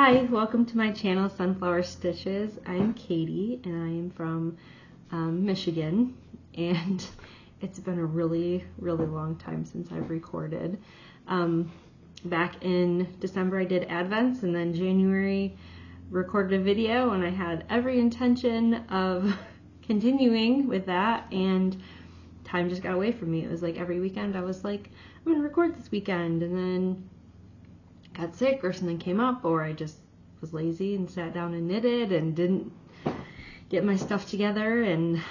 Hi, welcome to my channel, Sunflower Stitches. I'm Katie and I am from Michigan, and it's been a really long time since I've recorded. Back in December I did Advents, and then January recorded a video, and I had every intention of continuing with that, and time just got away from me. It was like every weekend I was like, I'm gonna record this weekend, and then got sick or something came up, or I just was lazy and sat down and knitted and didn't get my stuff together. And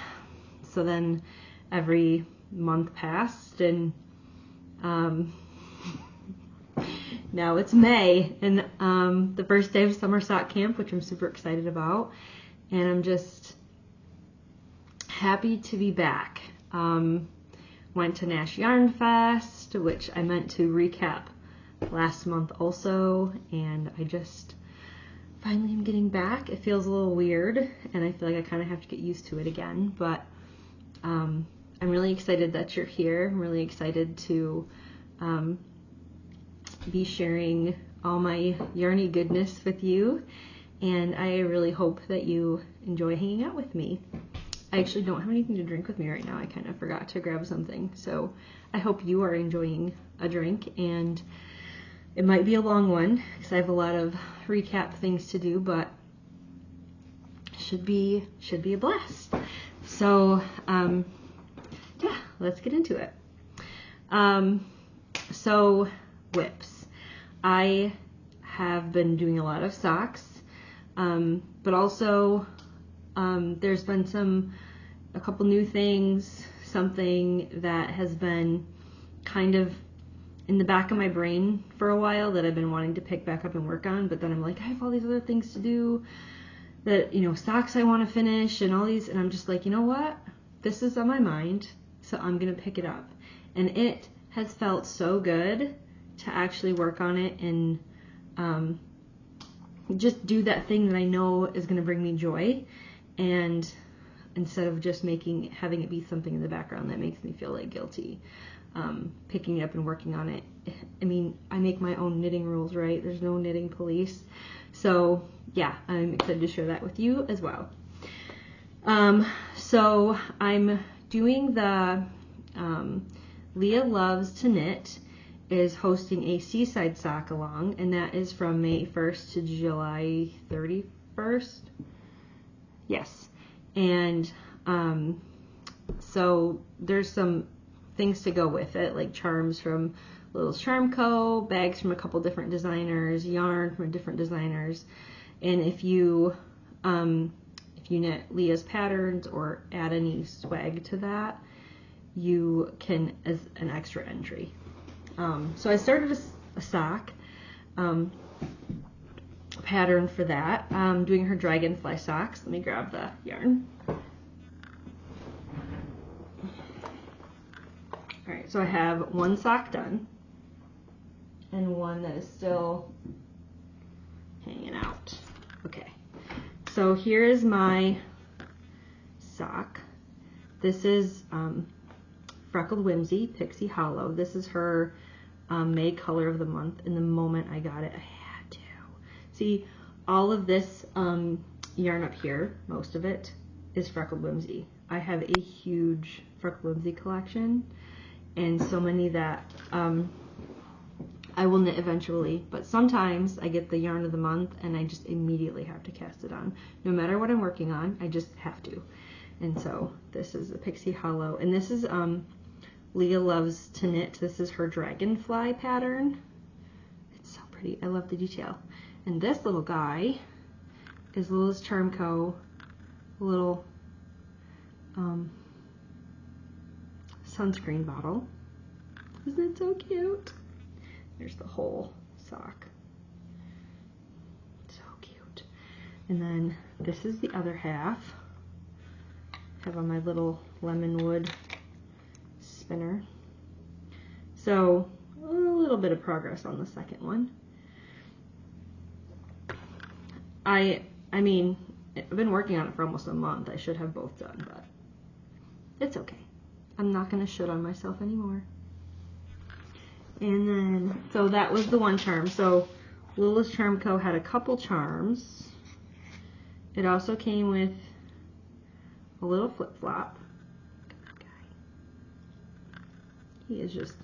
so then every month passed, and now it's May, and the first day of summer sock camp, which I'm super excited about, and I'm just happy to be back. Went to Nash Yarn Fest, which I meant to recap last month also, and I just finally am getting back. It feels a little weird, and I feel like I kind of have to get used to it again, but I'm really excited that you're here. I'm really excited to be sharing all my yarny goodness with you, and I really hope that you enjoy hanging out with me. I actually don't have anything to drink with me right now. I kind of forgot to grab something, so I hope you are enjoying a drink, and it might be a long one because I have a lot of recap things to do, but should be a blast. So yeah, let's get into it. So whips. I have been doing a lot of socks, but also there's been a couple new things, something that has been kind of in the back of my brain for a while that I've been wanting to pick back up and work on, but then I'm like, I have all these other things to do, that, you know, socks I want to finish and all these, and I'm just like, you know what? This is on my mind, so I'm going to pick it up. And it has felt so good to actually work on it and just do that thing that I know is going to bring me joy, and instead of just having it be something in the background that makes me feel like guilty. Picking it up and working on it. I mean, I make my own knitting rules, right? There's no knitting police. So yeah, I'm excited to share that with you as well. So I'm doing the Leah Loves to Knit is hosting a Seaside Sock Along, and that is from May 1st to July 31st. Yes. And so there's some things to go with it, like charms from Little Charm Co., bags from a couple different designers, yarn from different designers, and if you knit Leah's patterns or add any swag to that, you can as an extra entry. So I started a sock pattern for that, doing her dragonfly socks. Let me grab the yarn. Alright, so I have one sock done and one that is still hanging out. Okay, so here is my sock. This is Freckled Whimsy Pixie Hollow. This is her May color of the month, and the moment I got it, I had to. See, all of this yarn up here, most of it, is Freckled Whimsy. I have a huge Freckled Whimsy collection, and so many that I will knit eventually, but sometimes I get the yarn of the month and I just immediately have to cast it on. No matter what I'm working on, I just have to. And so this is a Pixie Hollow, and this is Leah Loves to Knit. This is her dragonfly pattern. It's so pretty. I love the detail. And this little guy is Little Charm Co. little sunscreen bottle. Isn't it so cute? There's the whole sock. So cute. And then this is the other half. I have on my little lemon wood spinner. So a little bit of progress on the second one. I mean, I've been working on it for almost a month. I should have both done, but it's okay. I'm not going to shit on myself anymore. And then, so that was the one charm. So Littlest Charm Co. had a couple charms. It also came with a little flip-flop. He is just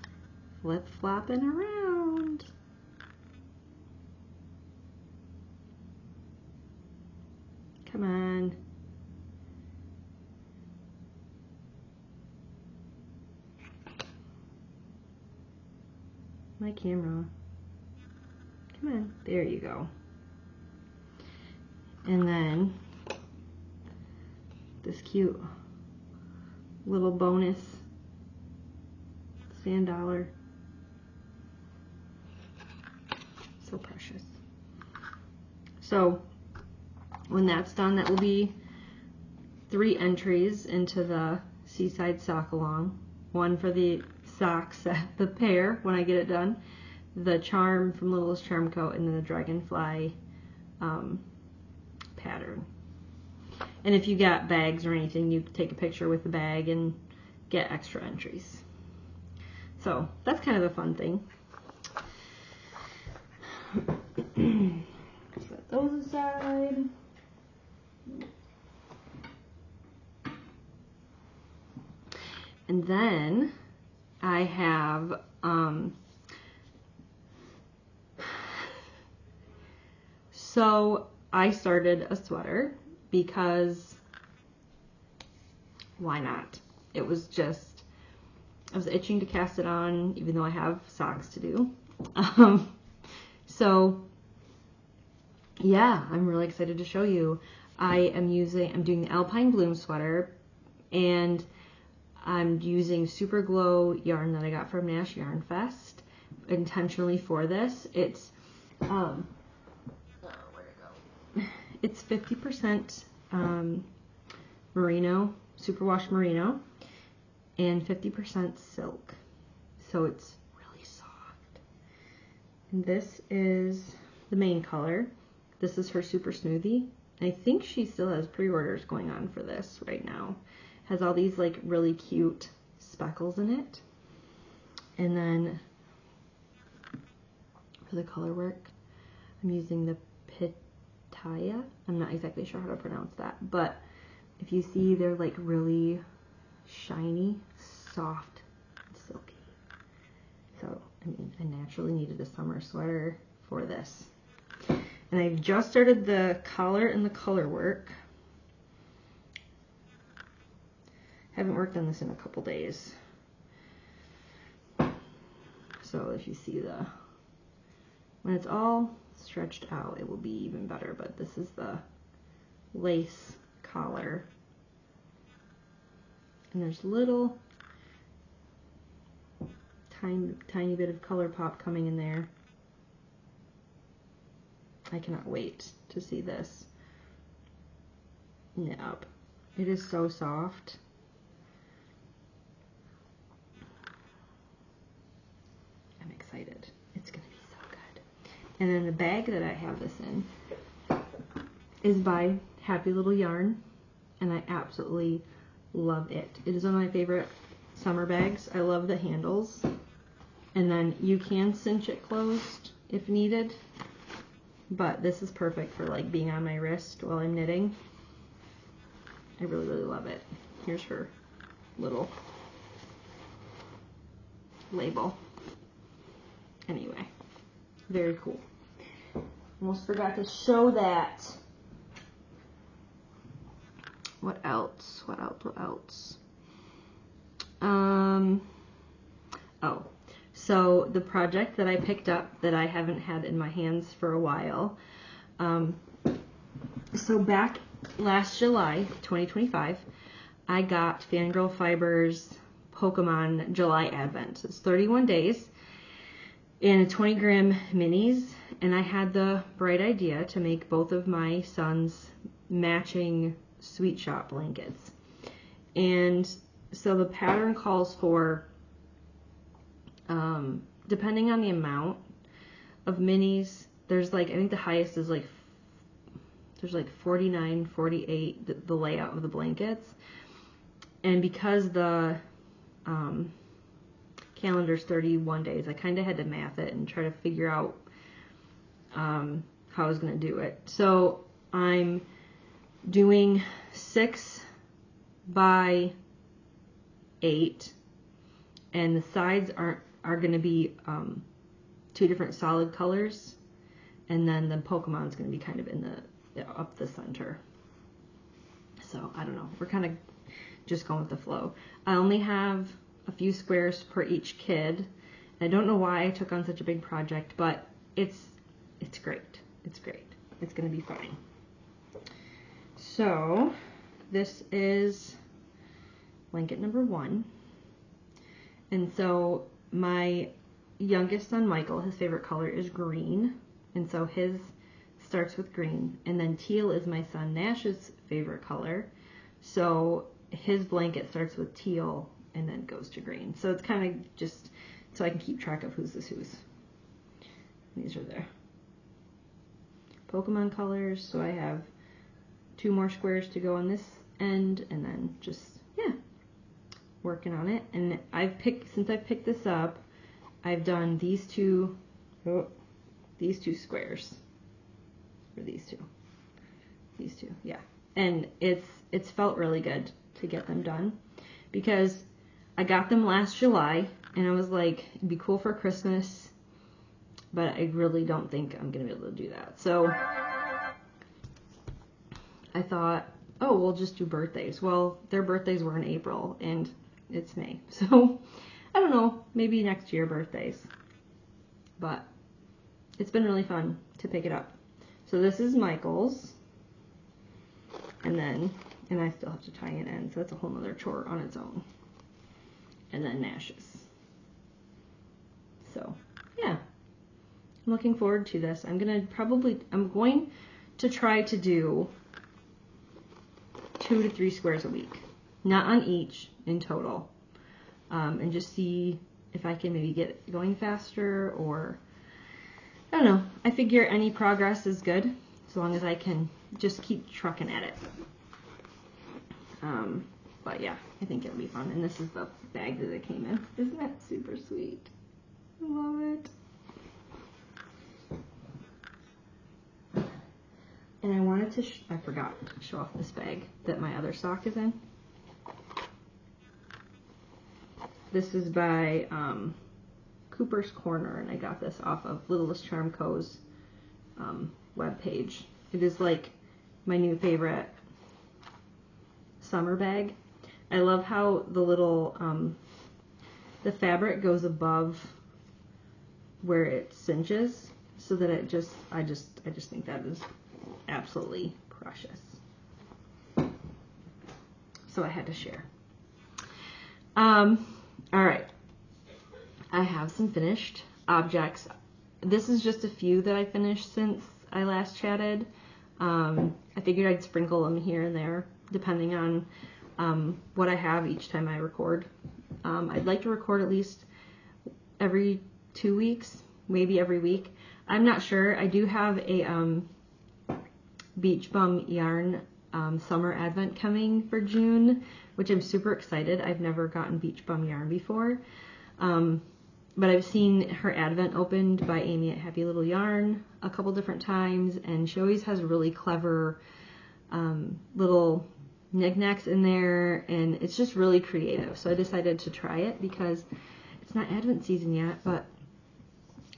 flip-flopping around. Come on. My camera. Come on. There you go. And then this cute little bonus sand dollar. So precious. So when that's done, that will be 3 entries into the Seaside Sock Along. One for the socks, the pair when I get it done, the charm from Littlest Charm Co., and then the dragonfly pattern. And if you got bags or anything, you take a picture with the bag and get extra entries. So that's kind of a fun thing. Set those aside. And then I have so I started a sweater because why not? It was just, I was itching to cast it on, even though I have socks to do. So yeah, I'm really excited to show you. I'm doing the Alpine Bloom sweater, and I'm using Super Glow yarn that I got from Nash Yarn Fest intentionally for this. It's where'd it go? It's 50% merino, superwash merino, and 50% silk. So it's really soft. And this is the main color. This is her Super Smoothie. I think she still has pre-orders going on for this right now. Has all these like really cute speckles in it. And then for the color work, I'm using the Pitaya. I'm not exactly sure how to pronounce that, but if you see, they're like really shiny, soft, and silky. So, I mean, I naturally needed a summer sweater for this. And I just started the collar and the color work. Haven't worked on this in a couple days. So if you see when it's all stretched out, it will be even better. But this is the lace collar. And there's little tiny bit of color pop coming in there. I cannot wait to see this knit up. It is so soft. I'm excited. It's going to be so good. And then the bag that I have this in is by Happy Little Yarn, and I absolutely love it. It is one of my favorite summer bags. I love the handles, and then you can cinch it closed if needed, but this is perfect for like being on my wrist while I'm knitting. I really, really love it. Here's her little label. Anyway, very cool. Almost forgot to show that. What else? What else? Oh, so the project that I picked up that I haven't had in my hands for a while. So back last July, 2025, I got Fangirl Fibers Pokemon July Advent. It's 31 days and 20 gram minis, and I had the bright idea to make both of my sons matching Sweet Shop blankets. And so the pattern calls for, depending on the amount of minis, there's like, I think the highest is like, there's like 49, 48, the layout of the blankets. And because the calendar's 31 days, I kind of had to math it and try to figure out how I was going to do it. So I'm doing 6 by 8, and the sides are going to be 2 different solid colors, and then the Pokemon's going to be kind of in the up the center. So I don't know, we're kind of just going with the flow. I only have a few squares per each kid. I don't know why I took on such a big project, but it's great. It's great. It's going to be fine. So this is blanket number 1. And so my youngest son, Michael, his favorite color is green. And so his starts with green. And then teal is my son Nash's favorite color. So his blanket starts with teal and then goes to green. So it's kind of just so I can keep track of who's this who's. These are their Pokemon colors. So I have 2 more squares to go on this end, and then just, yeah, working on it. And since I've picked this up, I've done these two squares, or these two, yeah. And it's felt really good to get them done, because I got them last July, and I was like, it'd be cool for Christmas, but I really don't think I'm gonna be able to do that. So I thought, oh, we'll just do birthdays. Well, their birthdays were in April, and it's May. So I don't know, maybe next year birthdays. But it's been really fun to pick it up. So this is Michael's. And I still have to tie it in, so that's a whole nother chore on its own. And then Nash's. So, yeah. I'm looking forward to this. I'm going to try to do 2 to 3 squares a week. Not on each in total. And just see if I can maybe get it going faster, or I don't know. I figure any progress is good as long as I can just keep trucking at it. But yeah, I think it'll be fun. And this is the bag that it came in. Isn't that super sweet? I love it. And I wanted to, I forgot to show off this bag that my other sock is in. This is by Cooper's Corner, and I got this off of Littlest Charm Co.'s webpage. It is like my new favorite summer bag. I love how the little, the fabric goes above where it cinches, so that it just, I just think that is absolutely precious. So I had to share. All right. I have some finished objects. This is just a few that I finished since I last chatted. I figured I'd sprinkle them here and there, depending on what I have each time I record. I'd like to record at least every 2 weeks, maybe every week. I'm not sure. I do have a Beach Bum Yarn summer advent coming for June, which I'm super excited. I've never gotten Beach Bum Yarn before. But I've seen her advent opened by Amy at Happy Little Yarn a couple different times, and she always has really clever little knickknacks in there, and it's just really creative. So I decided to try it because it's not advent season yet, but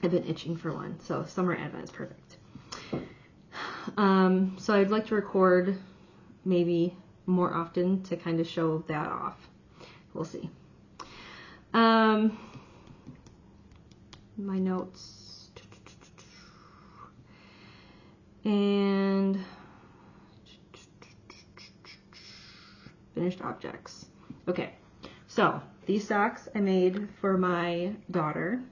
I've been itching for one. So summer advent is perfect. So I'd like to record maybe more often to kind of show that off. We'll see. My notes and finished objects. Okay, so these socks I made for my daughter.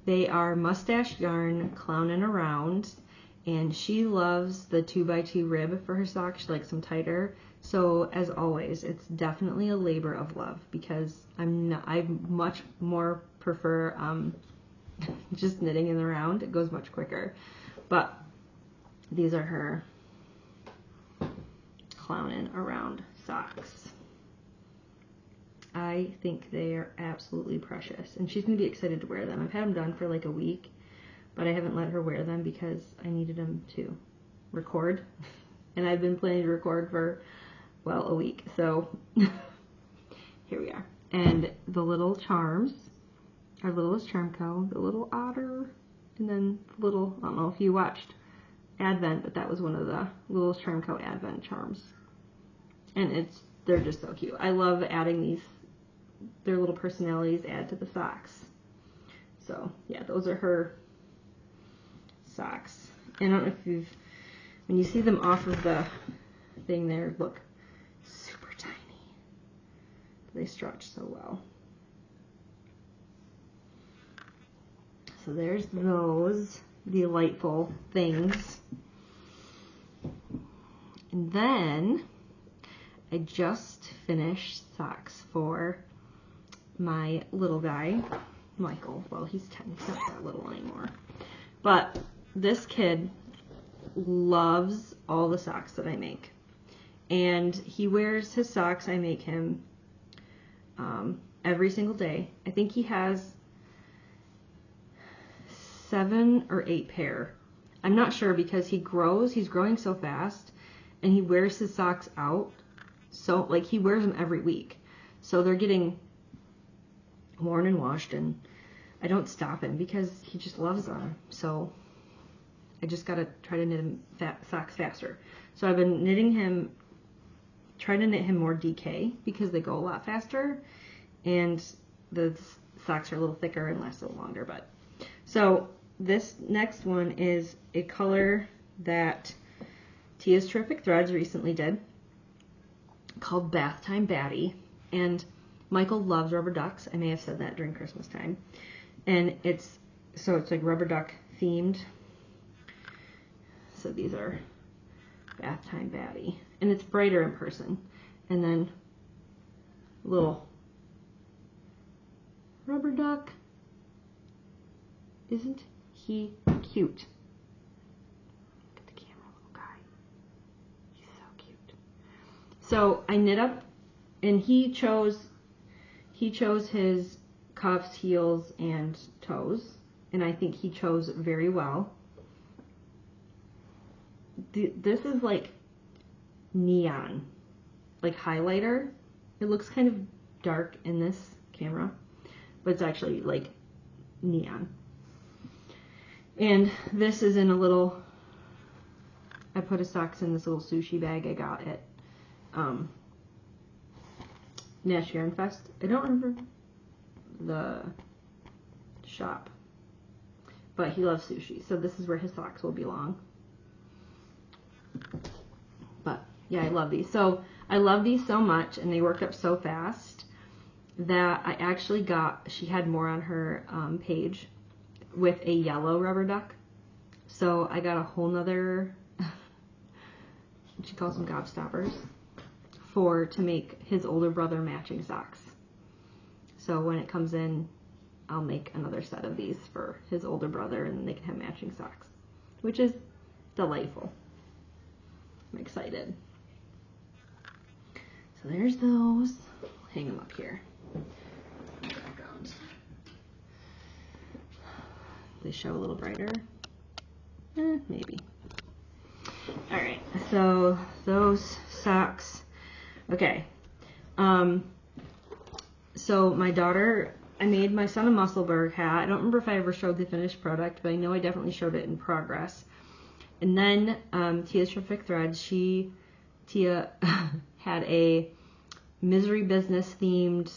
They are Mustache Yarn Clownin' Around, and she loves the 2x2 rib for her socks. She likes them tighter. So as always, it's definitely a labor of love, because I much more prefer just knitting in the round. It goes much quicker. But these are her Clownin' Around socks. I think they are absolutely precious, and she's gonna be excited to wear them. I've had them done for like a week, but I haven't let her wear them because I needed them to record. And I've been planning to record for, well, a week. So here we are. And the little charms, our littlest charm co, the little otter, and then the little, I don't know if you watched Advent, but that was one of the littlest charm co Advent charms. And they're just so cute. I love adding these, their little personalities add to the socks. So yeah, those are her socks. And I don't know if when you see them off of the thing there, look, super tiny. They stretch so well. So there's those delightful things. And then I just finished socks for my little guy, Michael. Well, he's 10, he's not that little anymore. But this kid loves all the socks that I make. And he wears his socks I make him every single day. I think he has 7 or 8 pair. I'm not sure because he's growing so fast, and he wears his socks out. So, like, he wears them every week. So they're getting worn and washed, and I don't stop him because he just loves them. So I just gotta try to knit him socks faster. So I've been trying to knit him more DK because they go a lot faster, and the socks are a little thicker and last a little longer. But so this next one is a color that Tia's Terrific Threads recently did, called Bath Time Batty. And Michael loves rubber ducks. I may have said that during Christmas time. And it's like rubber duck themed. So these are Bath Time Batty. And it's brighter in person. And then little rubber duck. Isn't he cute? Look at the camera, little guy. He's so cute. So I knit up, and he chose his cuffs, heels, and toes, and I think he chose very well. This is like neon, like highlighter. It looks kind of dark in this camera, but it's actually like neon. And this is in a little, I put his socks in this little sushi bag I got at Nash Yarn Fest. I don't remember the shop, but he loves sushi, so this is where his socks will belong. But yeah, I love these. So I love these so much, and they worked up so fast that I actually she had more on her page with a yellow rubber duck. So I got a whole nother, she calls them gobstoppers, to make his older brother matching socks. So when it comes in, I'll make another set of these for his older brother, and they can have matching socks, which is delightful. I'm excited. So there's those. I'll hang them up here. Background. They show a little brighter. Maybe. Alright, so those socks. Okay. So my daughter, I made my son a Musselburgh hat. I don't remember if I ever showed the finished product, but I know I definitely showed it in progress. And then Tia's Terrific Threads, Tia had a Misery Business themed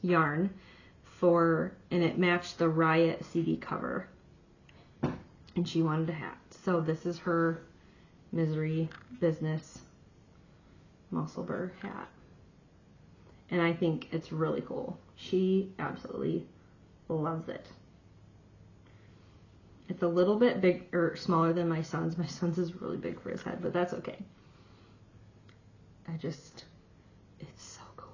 yarn and it matched the Riot CD cover. And she wanted a hat. So this is her Misery Business Musselburgh hat. And I think it's really cool. She absolutely loves it. It's a little bit big or smaller than my son's. My son's is really big for his head, but that's okay. It's so cool.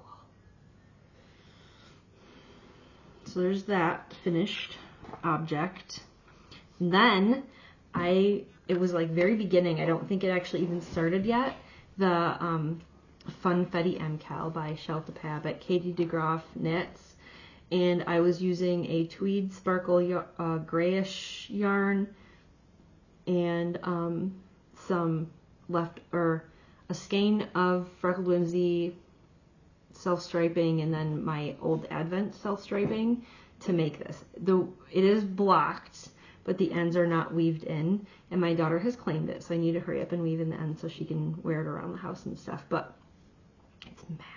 So there's that finished object. And then it was like very beginning. I don't think it actually even started yet. The Funfetti MCal by Shelta Pab at Katie DeGroff Knits. and I was using a tweed sparkle grayish yarn and some a skein of Freckled Whimsy self-striping and then my old Advent self-striping to make this. It is blocked, but the ends are not weaved in, and my daughter has claimed it, so I need to hurry up and weave in the ends so she can wear it around the house and stuff, but it's massive.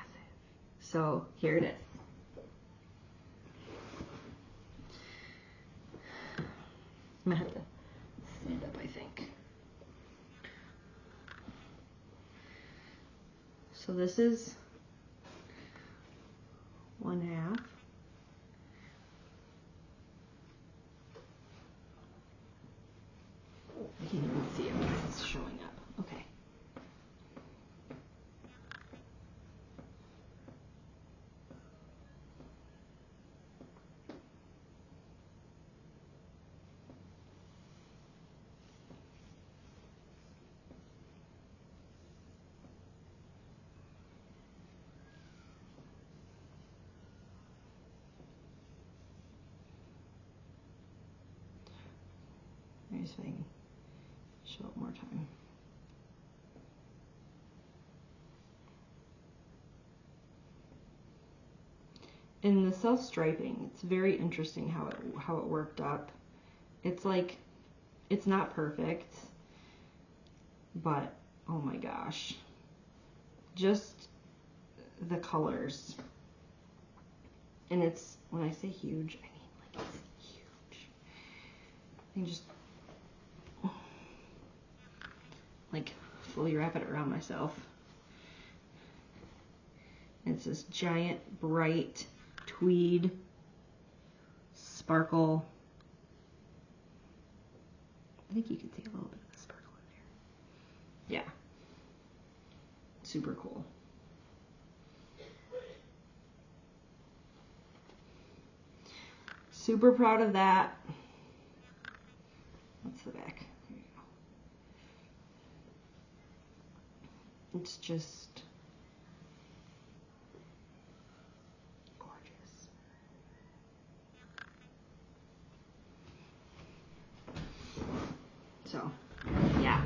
So here it is. I'm gonna have to stand up, I think. So this is 1/2. I can't even see it because it's showing up. Okay. Let me see if I can show it more time. In the self-striping, it's very interesting how it worked up. It's like, it's not perfect, but oh my gosh, just the colors. And it's, when I say huge, I mean like it's huge. I can just like fully wrap it around myself. It's this giant bright tweed sparkle. I think you can see a little bit of the sparkle in there. Yeah, super cool. Super proud of that. That's the back. There you go. It's just gorgeous. So, yeah.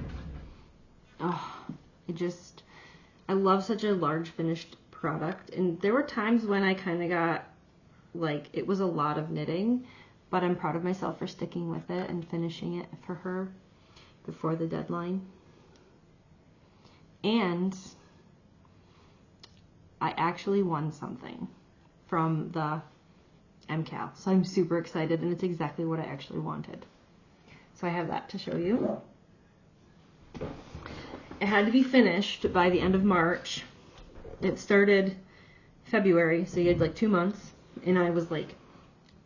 Oh, I love such a large finished product. And there were times when I kind of got, like, it was a lot of knitting, but I'm proud of myself for sticking with it and finishing it for her before the deadline. And I actually won something from the MCAL, so I'm super excited, and it's exactly what I actually wanted. So I have that to show you. It had to be finished by the end of March. It started February, so you had like 2 months, and I was like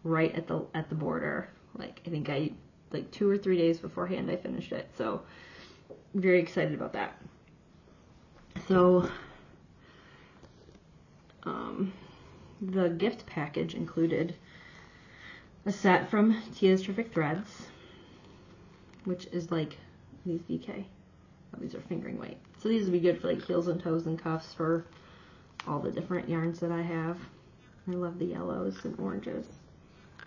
right at the border. Like, I think like 2 or 3 days beforehand I finished it, so I'm very excited about that. So the gift package included a set from Tia's Terrific Threads, which is like these DK. Oh, these are fingering weight. So these would be good for like heels and toes and cuffs for all the different yarns that I have. I love the yellows and oranges.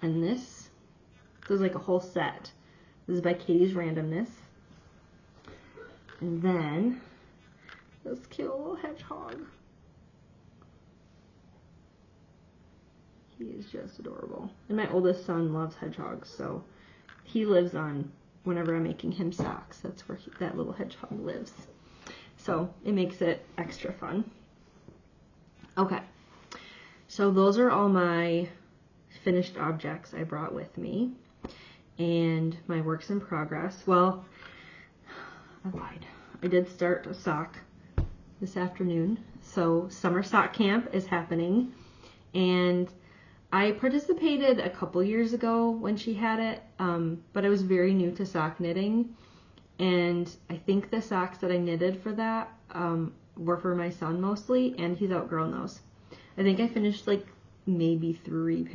And this is like a whole set. This is by Katie's Randomness. And then this cute little hedgehog. He is just adorable. And my oldest son loves hedgehogs, so he lives on, whenever I'm making him socks, that's where that little hedgehog lives. So it makes it extra fun. Okay, so those are all my finished objects I brought with me and my works in progress. Well, I lied. I did start a sock this afternoon. So summer sock camp is happening, and I participated a couple years ago when she had it, but I was very new to sock knitting, and I think the socks that I knitted for that were for my son mostly, and he's outgrown those. I think I finished like maybe 3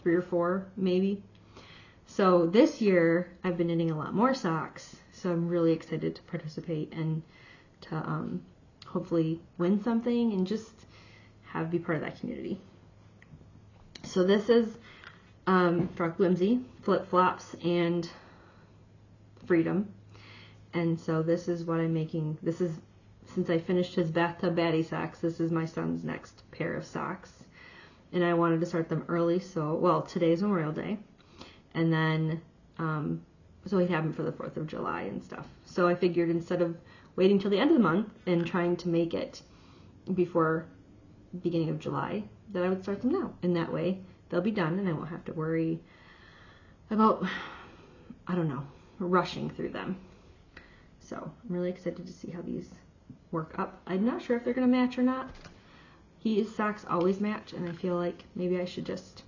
or 4 maybe. So this year I've been knitting a lot more socks, so I'm really excited to participate and to hopefully win something and just be part of that community. So this is Frock Whimsy, Flip Flops, and Freedom. And so this is what I'm making. This is, since I finished his Bathtub Baddie socks, this is my son's next pair of socks. And I wanted to start them early, so, well, today's Memorial Day. And then, so he'd have them for the 4th of July and stuff. So I figured instead of waiting till the end of the month and trying to make it before beginning of July, that I would start them now. And that way they'll be done and I won't have to worry about, I don't know, rushing through them. So I'm really excited to see how these work up. I'm not sure if they're going to match or not. His socks always match, and I feel like maybe I should just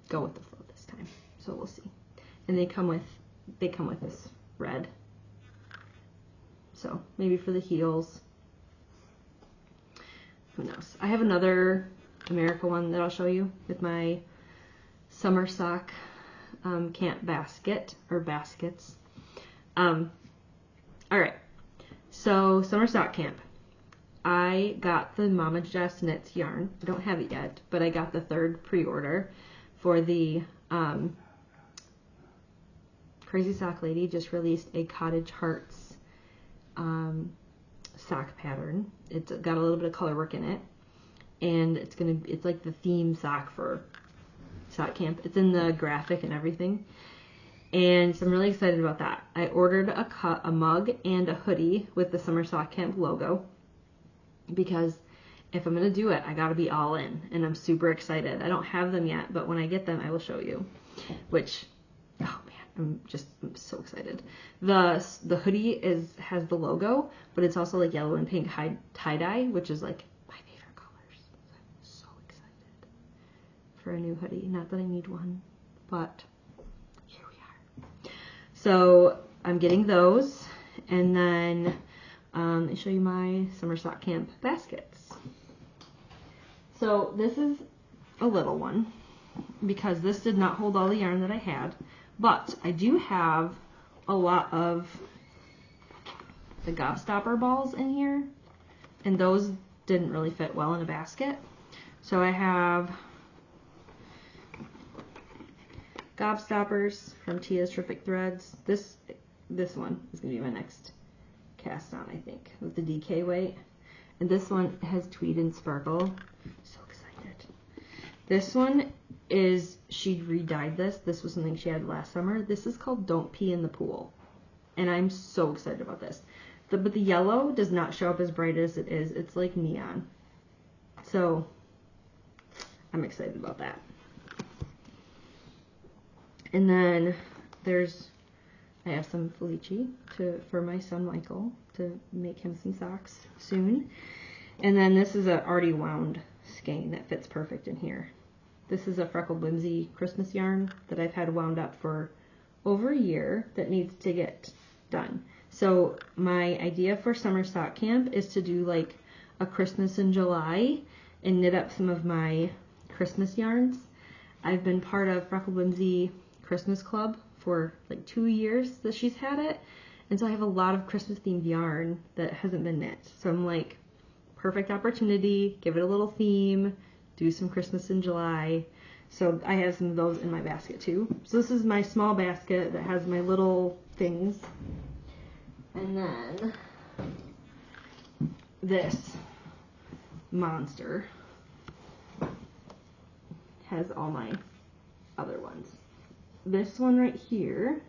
go with the flow this time. So we'll see. And they come with this red. So maybe for the heels. Who knows? I have another America one that I'll show you with my summer sock camp basket or baskets. All right. So summer sock camp. I got the Mama Jess Knits yarn. I don't have it yet, but I got the 3rd pre-order for the Crazy Sock Lady just released a Cottage Hearts sock pattern. It's got a little bit of color work in it, and it's like the theme sock for sock camp. It's in the graphic and everything, and so I'm really excited about that. I ordered a mug and a hoodie with the Summer Sock Camp logo, because if I'm going to do it, I got to be all in, and I'm super excited. I don't have them yet, but when I get them, I will show you, which, oh man, I'm so excited. The hoodie has the logo, but it's also like yellow and pink tie-dye, which is like my favorite colors. I'm so excited for a new hoodie. Not that I need one, but here we are. So I'm getting those, and then I'll show you my summer sock camp baskets. So this is a little one because this did not hold all the yarn that I had, but I do have a lot of the Gobstopper balls in here, and those didn't really fit well in a basket. So I have Gobstoppers from Tia's Terrific Threads. This one is going to be my next cast on, I think, with the DK weight. And this one has tweed and sparkle. So excited. This one is, she re-dyed this. This was something she had last summer. This is called Don't Pee in the Pool. And I'm so excited about this. But the yellow does not show up as bright as it is. It's like neon. So I'm excited about that. And then I have some Felici for my son Michael to make him some socks soon. And then this is a already wound skein that fits perfect in here. This is a Freckled Whimsy Christmas yarn that I've had wound up for over a year that needs to get done. So my idea for summer sock camp is to do like a Christmas in July and knit up some of my Christmas yarns. I've been part of Freckled Whimsy Christmas Club for like 2 years that she's had it, and so I have a lot of Christmas themed yarn that hasn't been knit. So I'm like, perfect opportunity, give it a little theme, do some Christmas in July. So I have some of those in my basket too. So this is my small basket that has my little things, and then this monster has all my other ones. This one right here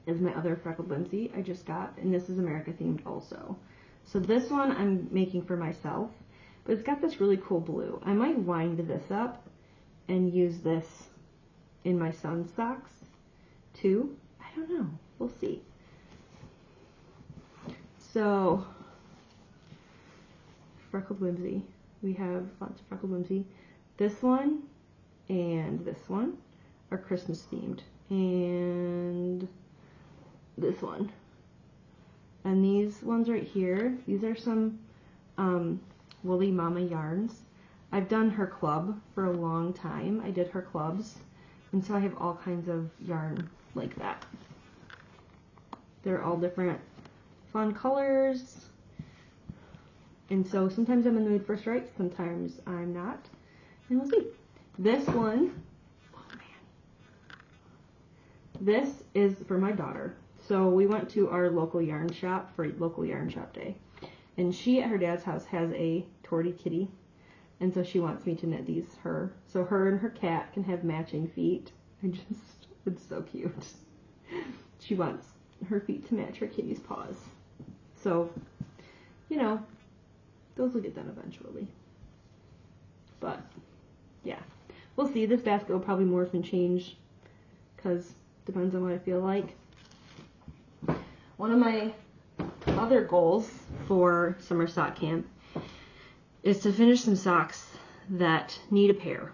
is my other Freckled Whimsy I just got, and this is America themed also. So this one I'm making for myself, but it's got this really cool blue. I might wind this up and use this in my son's socks too. I don't know. We'll see. So, Freckled Whimsy. We have lots of Freckled Whimsy. This one and this one are Christmas themed, and this one. And these ones right here, these are some Woolly Mama yarns. I've done her club for a long time. I did her clubs, and so I have all kinds of yarn like that. They're all different fun colors, and so sometimes I'm in the mood for stripes, sometimes I'm not. and we'll see. This one, oh man, this is for my daughter. So we went to our local yarn shop for local yarn shop day, and she at her dad's house has a tortie kitty, and so she wants me to knit these her, so her and her cat can have matching feet. It's so cute. She wants her feet to match her kitty's paws. So, you know, those will get done eventually. But, yeah. We'll see. This basket will probably morph and change, because depends on what I feel like. One of my other goals for summer sock camp is to finish some socks that need a pair.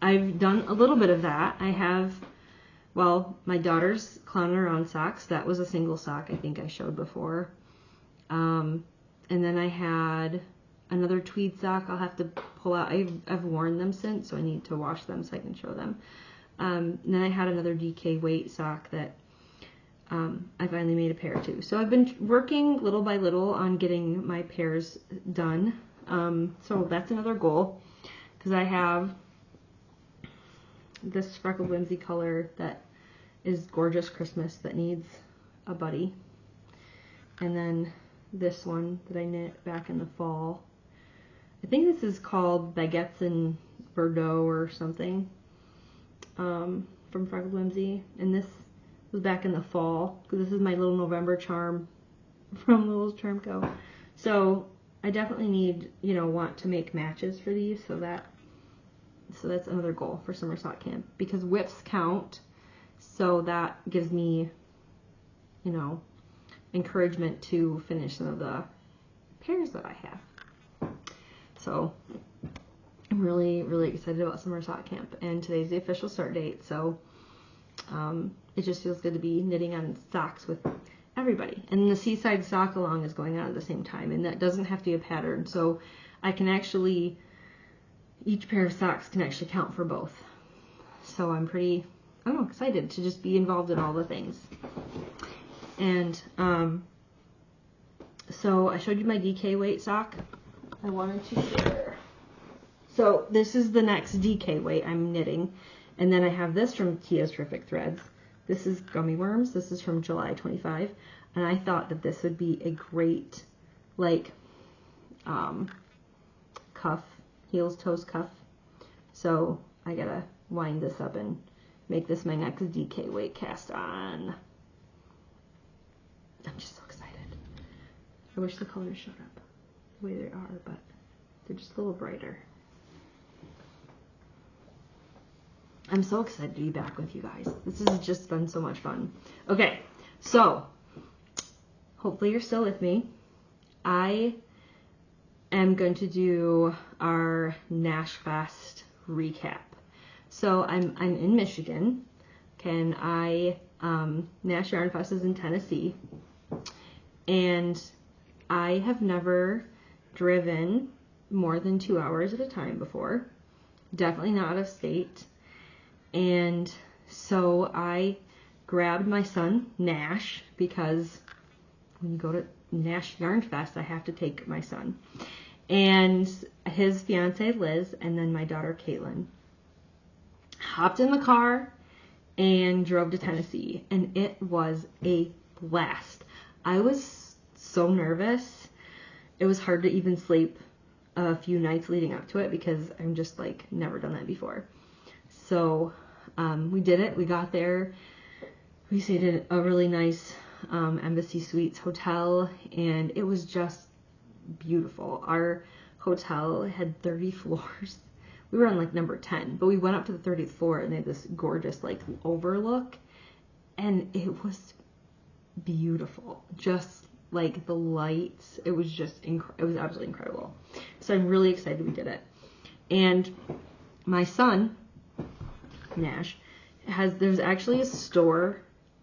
I've done a little bit of that. I have, well, my daughter's clowning around socks. That was a single sock I think I showed before. And then I had another tweed sock I'll have to pull out. I've worn them since, so I need to wash them so I can show them. And then I had another DK weight sock that I finally made a pair too. So I've been working little by little on getting my pairs done. So that's another goal, because I have this Freckled Whimsy color that is Gorgeous Christmas that needs a buddy. And then this one that I knit back in the fall. I think this is called Baguettes in Bordeaux or something, from Freckled Whimsy. And this was back in the fall, because this is my little November charm from Little Charm Co. So I definitely need, want to make matches for these, so that's another goal for summer sock camp, because whips count, so that gives me, encouragement to finish some of the pairs that I have. So I'm really, really excited about summer sock camp, and today's the official start date, so it just feels good to be knitting on socks with everybody. And the Seaside Sock Along is going on at the same time, and that doesn't have to be a pattern, so I can actually, each pair of socks can actually count for both. So I'm pretty, excited to just be involved in all the things. And so I showed you my DK weight sock. I wanted to share. So this is the next DK weight I'm knitting, and then I have this from Kia's Terrific Threads. This is Gummy Worms. This is from July 25, and I thought that this would be a great, cuff, heels, toes cuff. So I gotta wind this up and make this my next DK weight cast on. I'm just so excited. I wish the colors showed up the way they are, but they're just a little brighter. I'm so excited to be back with you guys. This has just been so much fun. Okay, so hopefully you're still with me. I am going to do our Nash Fest recap. So I'm in Michigan. Nash Yarn Fest is in Tennessee, and I have never driven more than 2 hours at a time before. Definitely not out of state. And so I grabbed my son, Nash, because when you go to Nash Yarn Fest, I have to take my son, and his fiance, Liz, and then my daughter, Caitlin. Hopped in the car and drove to Tennessee, and it was a blast. I was so nervous. It was hard to even sleep a few nights leading up to it, because I'm just never done that before. So we did it. We got there. We stayed at a really nice Embassy Suites hotel, and it was just beautiful. Our hotel had 30 floors. We were on number 10, but we went up to the 30th floor, and they had this gorgeous overlook, and it was beautiful. Just the lights, it was just it was absolutely incredible. So I'm really excited we did it. And my son, Nash, there's actually a store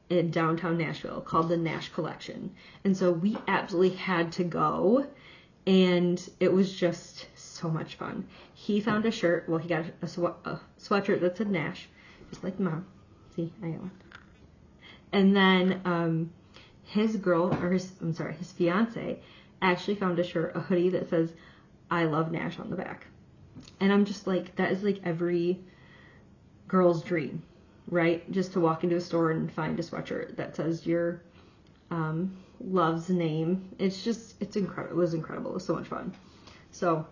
in downtown Nashville called the Nash Collection, and so we absolutely had to go, and it was just so much fun. He found a shirt. Well, he got a sweatshirt that said Nash, just like Mom. See, I got one. And then his fiance actually found a hoodie that says "I love Nash" on the back. And I'm just like, that is like every girl's dream, right? Just to walk into a store and find a sweatshirt that says your love's name. It's incredible. It was incredible. It was so much fun. So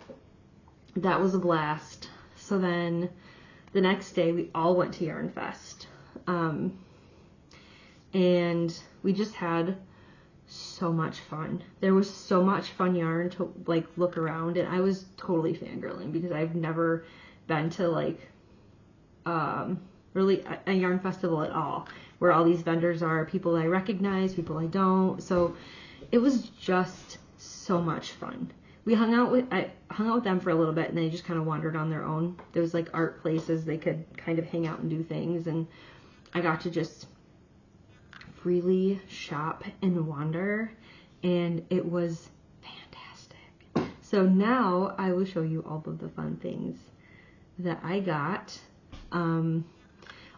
that was a blast. So then the next day we all went to Yarn Fest. And we just had so much fun. There was so much fun yarn to like look around, and I was totally fangirling because I've never been to like really a yarn festival at all, where all these vendors are people I recognize, people I don't. So it was just so much fun. I hung out with them for a little bit, and they just kind of wandered on their own. There was like art places they could kind of hang out and do things, and I got to just freely shop and wander, and it was fantastic. So now I will show you all of the fun things that I got.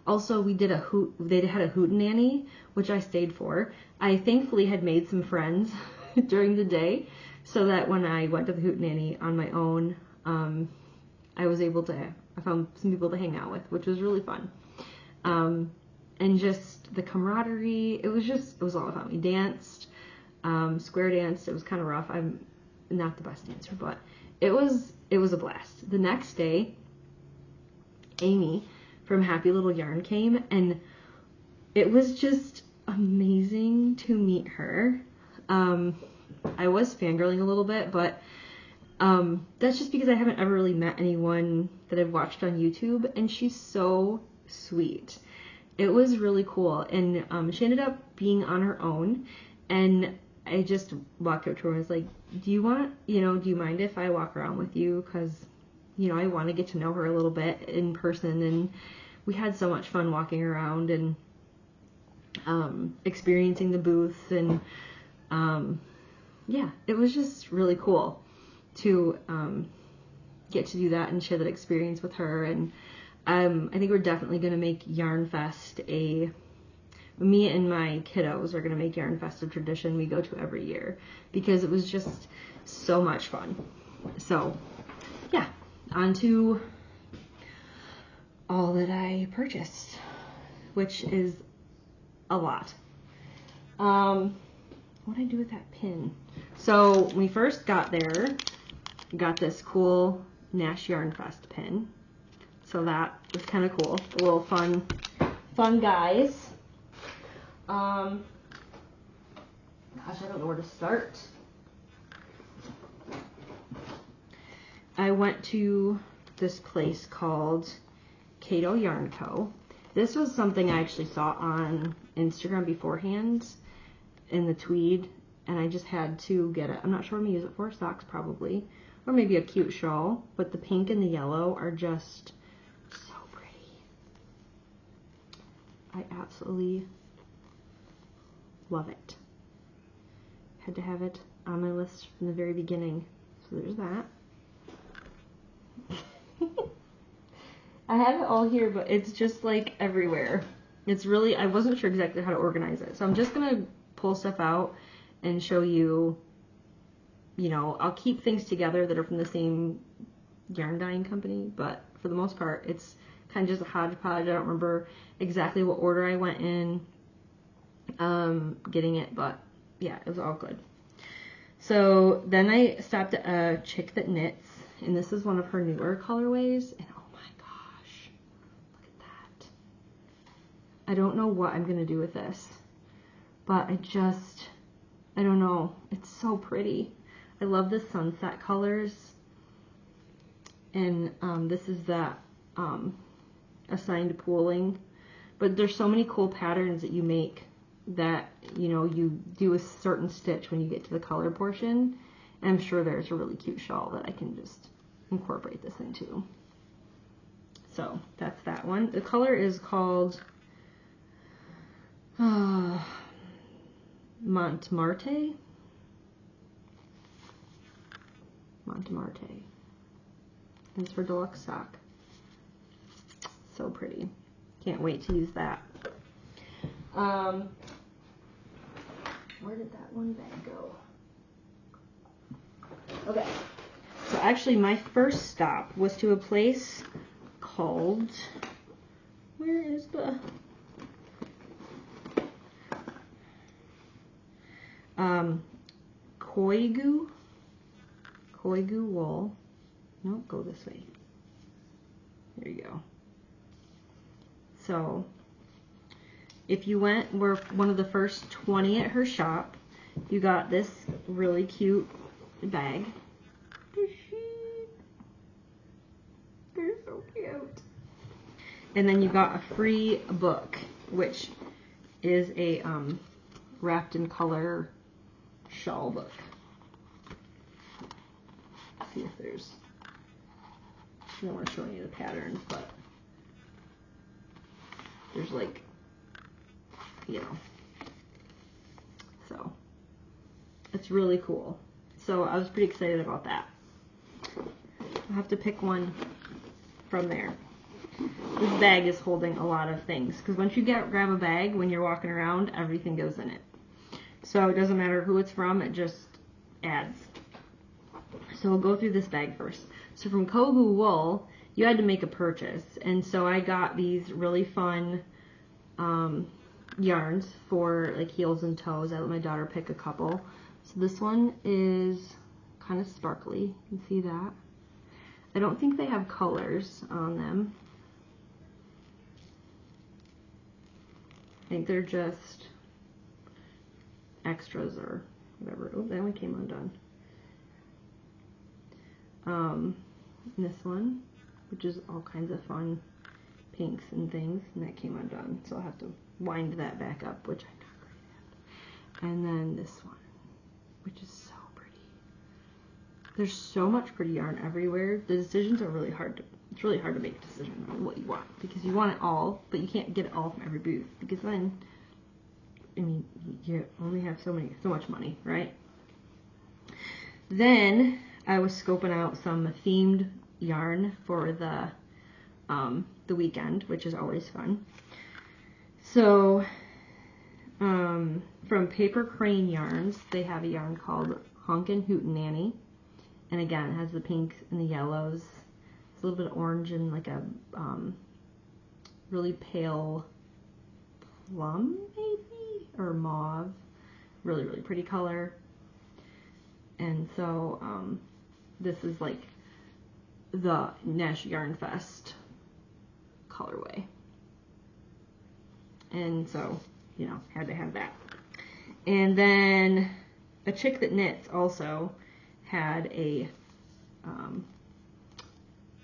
Also, they had a hootenanny, which I stayed for. I thankfully had made some friends during the day, so that when I went to the hootenanny on my own, I found some people to hang out with, which was really fun. And just the camaraderie, it was all about me. Danced, square danced. It was kind of rough. I'm not the best dancer, but it was a blast. The next day, Amy from Happy Little Yarn came, and it was just amazing to meet her. I was fangirling a little bit, but that's just because I haven't ever really met anyone that I've watched on YouTube, and she's so sweet. It was really cool, and she ended up being on her own, and I just walked up to her and was like, do you mind if I walk around with you? Because, I want to get to know her a little bit in person, and we had so much fun walking around and experiencing the booth, and yeah, it was just really cool to get to do that and share that experience with her. And I think we're definitely going to make Yarn Fest me and my kiddos are going to make Yarn Fest a tradition we go to every year, because it was just so much fun. So yeah, on to all that I purchased, which is a lot. What did I do with that pin? So when we first got there, we got this cool Nash Yarn Fest pin. So that was kind of cool. A little fun guys. Gosh, I don't know where to start. I went to this place called Cato Yarn Co. This was something I actually saw on Instagram beforehand in the tweed, and I just had to get it. I'm not sure what I'm going to use it for. Socks probably. Or maybe a cute shawl. But the pink and the yellow are just so pretty. I absolutely love it. Had to have it on my list from the very beginning. So there's that. I have it all here, but it's just like everywhere. It's really, I wasn't sure exactly how to organize it. So I'm just going to pull stuff out and show you, I'll keep things together that are from the same yarn dyeing company, but for the most part, it's kind of just a hodgepodge. I don't remember exactly what order I went in getting it, but yeah, it was all good. So then I stopped at a Chick That Knits, and this is one of her newer colorways, and oh my gosh, look at that. I don't know what I'm going to do with this, but I don't know. It's so pretty. I love the sunset colors, and this is that assigned pooling, but there's so many cool patterns that you make that, you do a certain stitch when you get to the color portion, and I'm sure there's a really cute shawl that I can just incorporate this into. So that's that one. The color is called Montmartre. It's for deluxe sock. So pretty. Can't wait to use that. Where did that one bag go? Okay. So actually my first stop was to a place called, where is the, Koigu wool. Nope, go this way. There you go. So if you were one of the first 20 at her shop, you got this really cute bag. They're so cute. And then you got a free book, which is a wrapped in color shawl book. Let's see if there's, I don't want to show any of the patterns, but there's like, you know, so it's really cool. So I was pretty excited about that. I'll have to pick one from there. This bag is holding a lot of things, because once you grab a bag, when you're walking around, everything goes in it. So it doesn't matter who it's from, it just adds. So we'll go through this bag first. So from Kogu Wool, you had to make a purchase, and so I got these really fun yarns for like heels and toes. I let my daughter pick a couple. So this one is kind of sparkly, you can see that. I don't think they have colors on them. I think they're just extras or whatever. Oh, that one came undone. This one, which is all kinds of fun pinks and things, and that came undone. So I'll have to wind that back up, which I'm not great at. And then this one, which is so pretty. There's so much pretty yarn everywhere. The decisions are really hard to, it's really hard to make a decision on what you want, because you want it all, but you can't get it all from every booth, because then, I mean, you only have so much money, right? Then I was scoping out some themed yarn for the weekend, which is always fun. So from Paper Crane Yarns, they have a yarn called Honkin' Hootenanny, and again it has the pinks and the yellows. It's a little bit of orange and like a really pale plum maybe, or mauve. Really, really pretty color. And so this is like the Nash Yarn Fest colorway. And so, you know, had to have that. And then A Chick That Knits also had a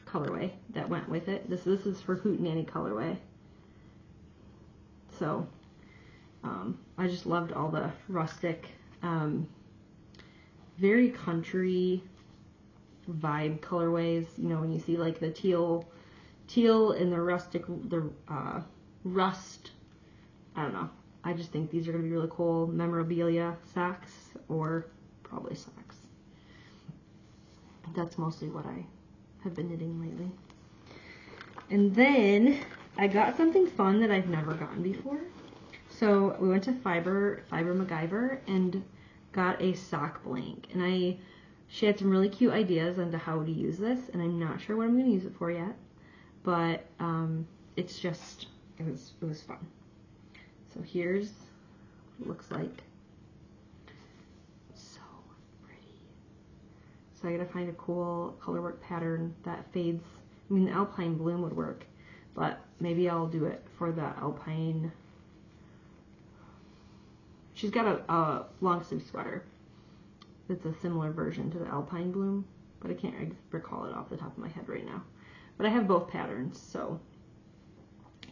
colorway that went with it. This is for Hootenanny colorway. So I just loved all the rustic, very country vibe colorways. You know, when you see like the teal and the rustic, the rust, I don't know. I just think these are going to be really cool memorabilia socks, or probably socks. That's mostly what I have been knitting lately. And then I got something fun that I've never gotten before. So we went to Fiber MacGyver and got a sock blank, and she had some really cute ideas on how to use this, and I'm not sure what I'm going to use it for yet, but it's just, it was fun. So here's what it looks like. So pretty. So I gotta find a cool colorwork pattern that fades. I mean, the Alpine Bloom would work, but maybe I'll do it for the Alpine. She's got a long sleeve sweater that's a similar version to the Alpine Bloom, but I can't recall it off the top of my head right now. But I have both patterns, so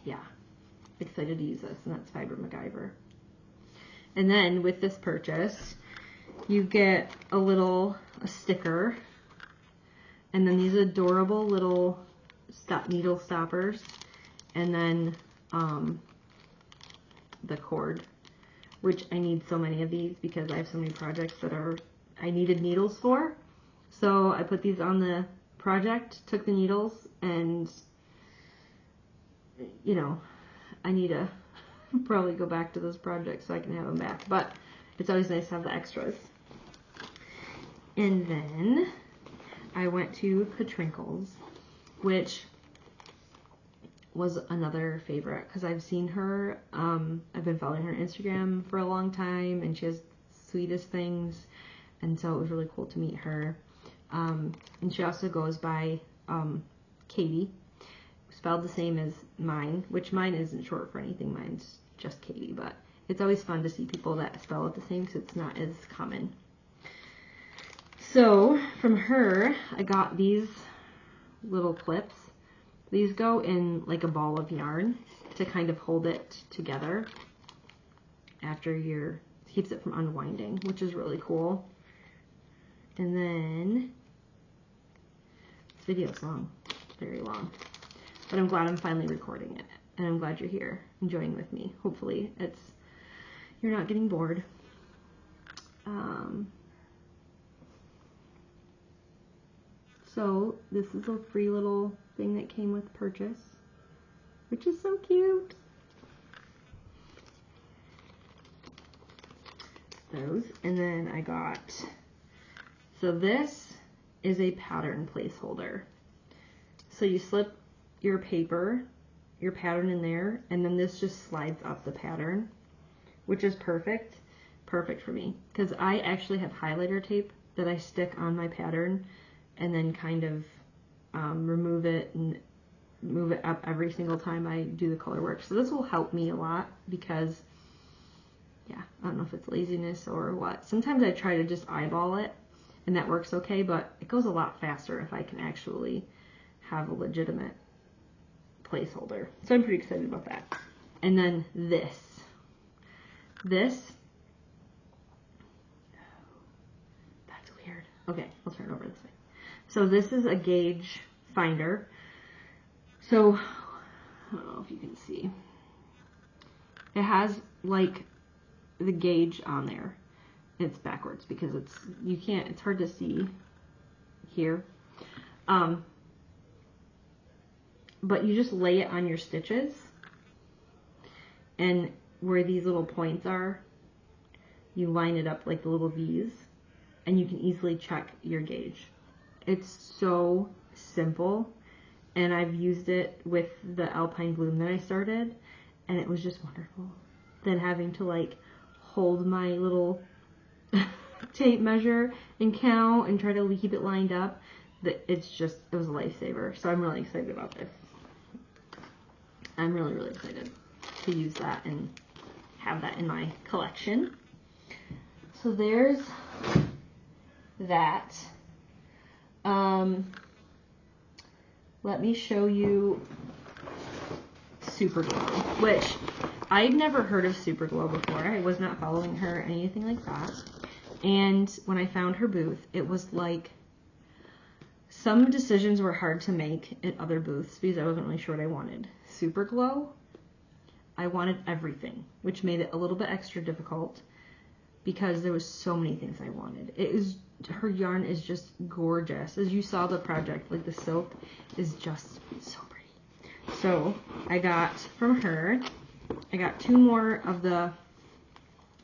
yeah, excited to use this, and that's Fiber MacGyver. And then with this purchase, you get a sticker, and then these adorable little needle stoppers, and then the cord, which I need so many of these because I have so many projects that I needed needles for. So I put these on the project, took the needles, and you know, I need to probably go back to those projects so I can have them back, but it's always nice to have the extras. And then I went to Katrinkles, which was another favorite because I've seen her. I've been following her on Instagram for a long time, and she has the sweetest things, and so it was really cool to meet her. And she also goes by Katie, spelled the same as mine, which mine isn't short for anything. Mine's just Katie, but it's always fun to see people that spell it the same because it's not as common. So from her, I got these little clips. These go in like a ball of yarn to kind of hold it together after keeps it from unwinding, which is really cool. And then this video is long, very long, but I'm glad I'm finally recording it, and I'm glad you're here enjoying with me. Hopefully you're not getting bored. So this is a free little thing that came with purchase, which is so cute. Those, and then I got, so this is a pattern placeholder. So you slip your pattern in there, and then this just slides up the pattern, which is perfect for me, because I actually have highlighter tape that I stick on my pattern and then kind of remove it and move it up every single time I do the color work. So this will help me a lot because, yeah, I don't know if it's laziness or what. Sometimes I try to just eyeball it, and that works okay, but it goes a lot faster if I can actually have a legitimate placeholder. So I'm pretty excited about that. And then this, that's weird. Okay, I'll turn it over this way. So this is a gauge finder. So I don't know if you can see. It has like the gauge on there. It's backwards because it's hard to see here. But you just lay it on your stitches, and where these little points are, you line it up like the little V's, and you can easily check your gauge. It's so simple, and I've used it with the Alpine Bloom that I started, and it was just wonderful. Then having to like hold my little tape measure and count and try to keep it lined up, it was a lifesaver. So I'm really excited about this. I'm really, really excited to use that and have that in my collection. So there's that. Let me show you Super Glow, which I'd never heard of Super Glow before. I was not following her or anything like that. And when I found her booth, it was like some decisions were hard to make at other booths because I wasn't really sure what I wanted. Super Glow, I wanted everything, which made it a little bit extra difficult because there was so many things I wanted. Her yarn is just gorgeous. As you saw the project, like the silk is just so pretty. So I got from her, I got 2 more of the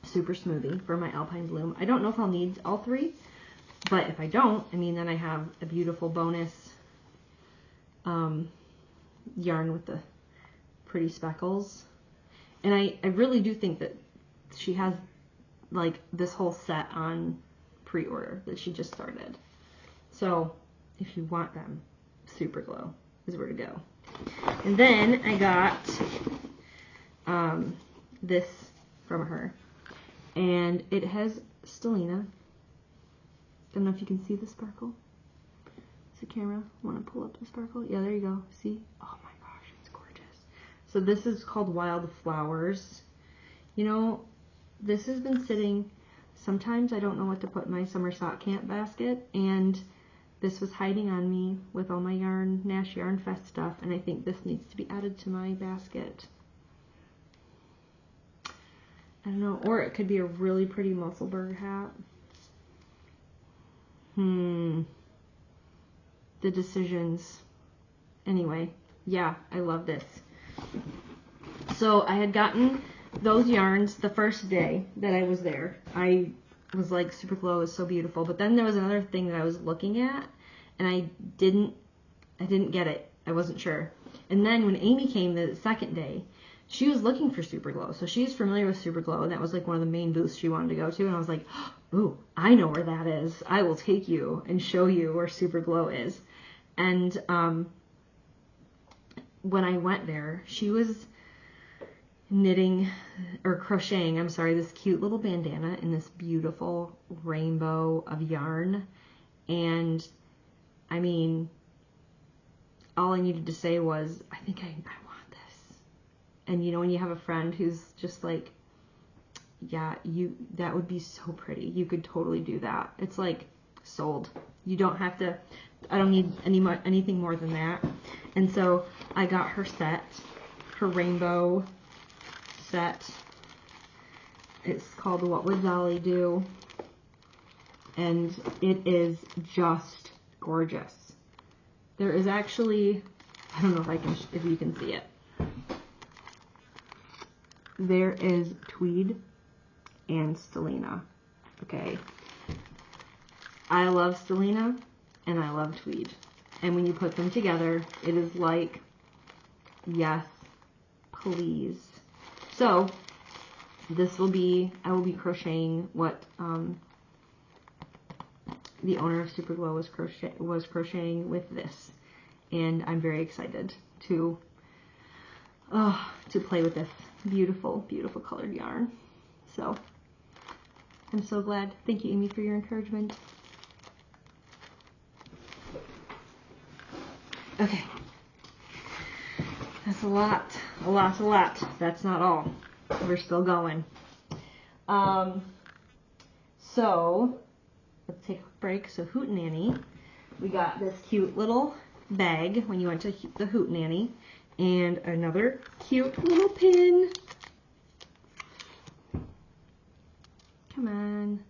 Super Smoothie for my Alpine Bloom. I don't know if I'll need all 3, but if I don't, then I have a beautiful bonus yarn with the pretty speckles. And I really do think that she has like this whole set on pre-order that she just started. So if you want them, Super Glow is where to go. And then I got this from her, and it has Stellina. Don't know if you can see the sparkle. Does the camera want to pull up the sparkle? Yeah, there you go. See? Oh my gosh, it's gorgeous. So this is called Wild Flowers. This has been sitting. Sometimes I don't know what to put in my summer sock camp basket, and this was hiding on me with all my Nash Yarn Fest stuff, and I think this needs to be added to my basket. I don't know, or it could be a really pretty Musselburgh hat. The decisions. Anyway, yeah, I love this. So I had gotten those yarns the first day that I was there. I was like, Super Glow is so beautiful. But then there was another thing that I was looking at, and I didn't get it. I wasn't sure. And then when Amy came the second day, she was looking for Super Glow. So she's familiar with Super Glow, and that was like one of the main booths she wanted to go to. And I was like, ooh, I know where that is. I will take you and show you where Super Glow is. And when I went there, she was knitting or crocheting, I'm sorry, this cute little bandana in this beautiful rainbow of yarn. And I mean, all I needed to say was, I think I want this. And you know, when you have a friend who's just like, yeah, that would be so pretty. You could totally do that. It's like sold. You don't have to, I don't need anything more than that. And so I got her set, her rainbow set. It's called What Would Dolly Do? And it is just gorgeous. There is actually, I don't know if you can see it. There is tweed and stellina. Okay. I love stellina and I love tweed. And when you put them together, it is like, yes, please. So this will be, I will be crocheting what the owner of Super Glow was crocheting with this. And I'm very excited to play with this beautiful, beautiful colored yarn. So I'm so glad. Thank you, Amy, for your encouragement. Okay. That's a lot. That's not all. We're still going. So let's take a break. So Hootenanny, we got this cute little bag when you went to the Hootenanny, and another cute little pin. Come on.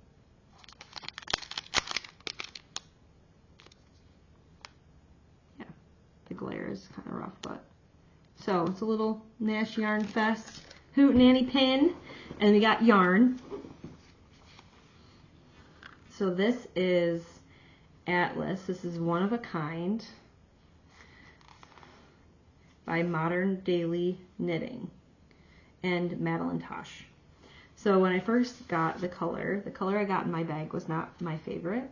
Yeah, the glare is kind of rough, but so it's a little Nash Yarn Fest Hootenanny pin, and we got yarn. So this is Atlas. This is One of a Kind by Modern Daily Knitting and Madeline Tosh. So when I first got the color I got in my bag was not my favorite.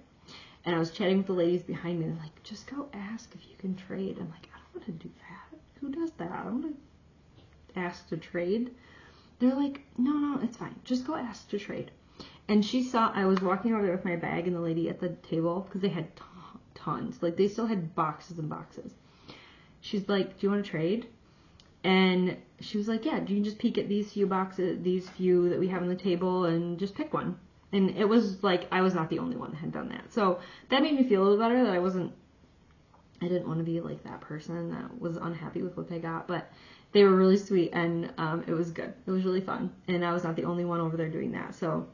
And I was chatting with the ladies behind me and they're like, just go ask if you can trade. I'm like, I don't want to do that. Who does that? I don't want to ask to trade. They're like, no, it's fine. Just go ask to trade. And she saw, I was walking over there with my bag and the lady at the table, because they had tons. Like, they still had boxes and boxes. She's like, do you want to trade? And she was like, yeah, you can just peek at these few boxes, these few that we have on the table, and just pick one. And it was like, I was not the only one that had done that. So that made me feel a little better that I didn't want to be like that person that was unhappy with what they got. But they were really sweet, and it was good. It was really fun. And I was not the only one over there doing that. So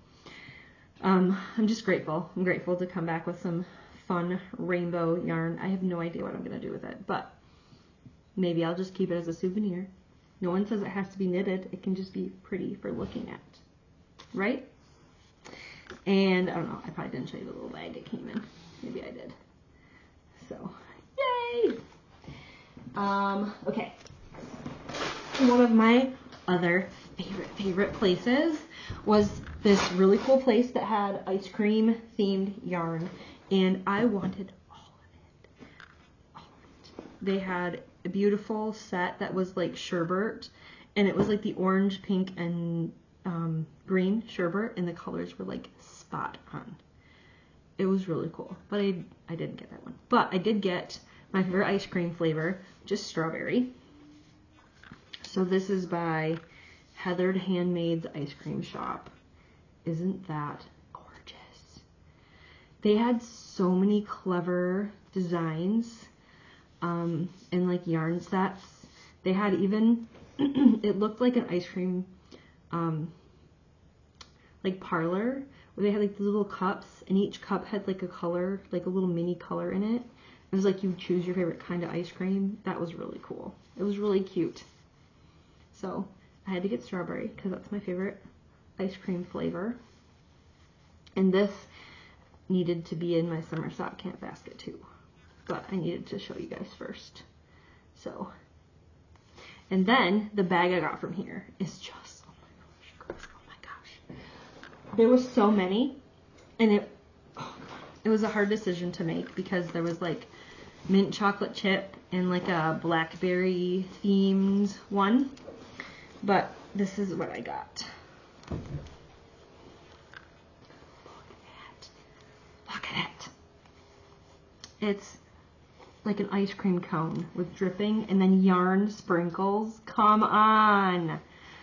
I'm just grateful. I'm grateful to come back with some fun rainbow yarn. I have no idea what I'm going to do with it, but maybe I'll just keep it as a souvenir. No one says it has to be knitted. It can just be pretty for looking at, right? And I don't know, I probably didn't show you the little bag it came in. Maybe I did. So, yay! Okay. One of my other favorite places was this really cool place that had ice cream themed yarn, and I wanted all of it. They had a beautiful set that was like sherbet, and it was like the orange, pink, and green sherbet, and the colors were like spot on. It was really cool, but I didn't get that one. But I did get my favorite ice cream flavor, just strawberry. So this is by Heathered Handmaids Ice Cream Shop. Isn't that gorgeous? They had so many clever designs and like yarn sets. They had even, it looked like an ice cream like parlor, where they had like the little cups, and each cup had like a color, like a little mini color in it. It was like you choose your favorite kind of ice cream. That was really cool. It was really cute. So I had to get strawberry because that's my favorite ice cream flavor. And this needed to be in my summer sock camp basket too. but I needed to show you guys first. So, and then the bag I got from here is just, oh my gosh. There was so many, and it was a hard decision to make because there was like mint chocolate chip and like a blackberry themed one, but this is what I got. Look at it. It's like an ice cream cone with dripping and then yarn sprinkles. Come on.